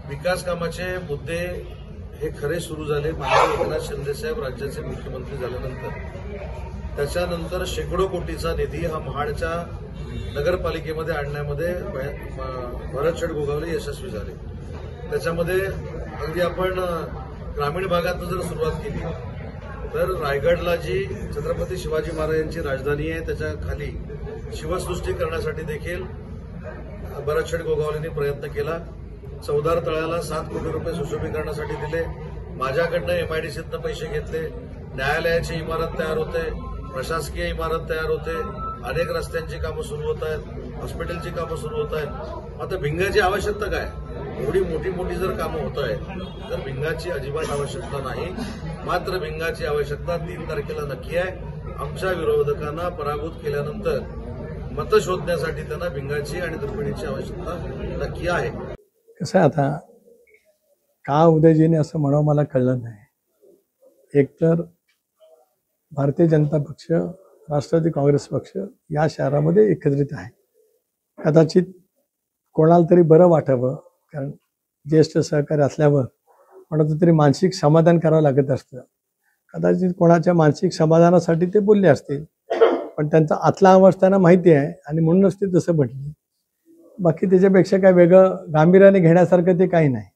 विकास कामाचे मुद्दे हे खरे सुरू झाले माननीय एकनाथ शिंदे साहेब राज्याचे मुख्यमंत्री झाल्यानंतर। त्याच्यानंतर शेकडो कोटीचा निधी हा महाडच्या नगरपालिकेमध्ये आणण्यामध्ये भरतशेठ गोगावले यशस्वी झाले। त्याच्यामध्ये अगदी आपण ग्रामीण भागातून जर सुरुवात केली तर रायगडला जी छत्रपती शिवाजी महाराजांची राजधानी आहे त्याच्या खाली शिवसृष्टी करण्यासाठी देखील भरतशेठ गोगावलेंनी प्रयत्न केला। चौदार तळ्याला 7 कोटी रुपये सुशोभीकरणासाठी दिले। माझ्याकडनं एमआयडीसीतनं पैसे घेतले। न्यायालयाची इमारत तयार होते, प्रशासकीय इमारत तयार होते, अनेक रस्त्यांची कामं सुरू होत आहेत, हॉस्पिटलची कामं सुरू होत आहेत। आता भिंगाची आवश्यकता काय? एवढी मोठी जर कामं होत आहेत तर भिंगाची अजिबात आवश्यकता नाही। मात्र भिंगाची आवश्यकता 3 तारखेला नक्की आहे। आमच्या विरोधकांना पराभूत केल्यानंतर मतं शोधण्यासाठी त्यांना भिंगाची आणि दुर्बिणीची आवश्यकता नक्की आहे। कसं आता का उदयजीने असं म्हणावं मला कळलं नाही। एकतर भारतीय जनता पक्ष, राष्ट्रवादी काँग्रेस पक्ष या शहरामध्ये एकत्रित आहे। कदाचित कोणाला तरी बरं वाटावं, कारण ज्येष्ठ सहकारी असल्यावर कोणाचं तरी मानसिक समाधान करावं लागत असतं। कदाचित कोणाच्या मानसिक समाधानासाठी ते बोलले असतील, पण त्यांचा आतला आवाज त्यांना माहिती आहे आणि म्हणूनच ते तसं म्हटले। बाकी त्याच्यापेक्षा काय वेगळं गांभीर्याने घेण्यासारखं ते काही नाही।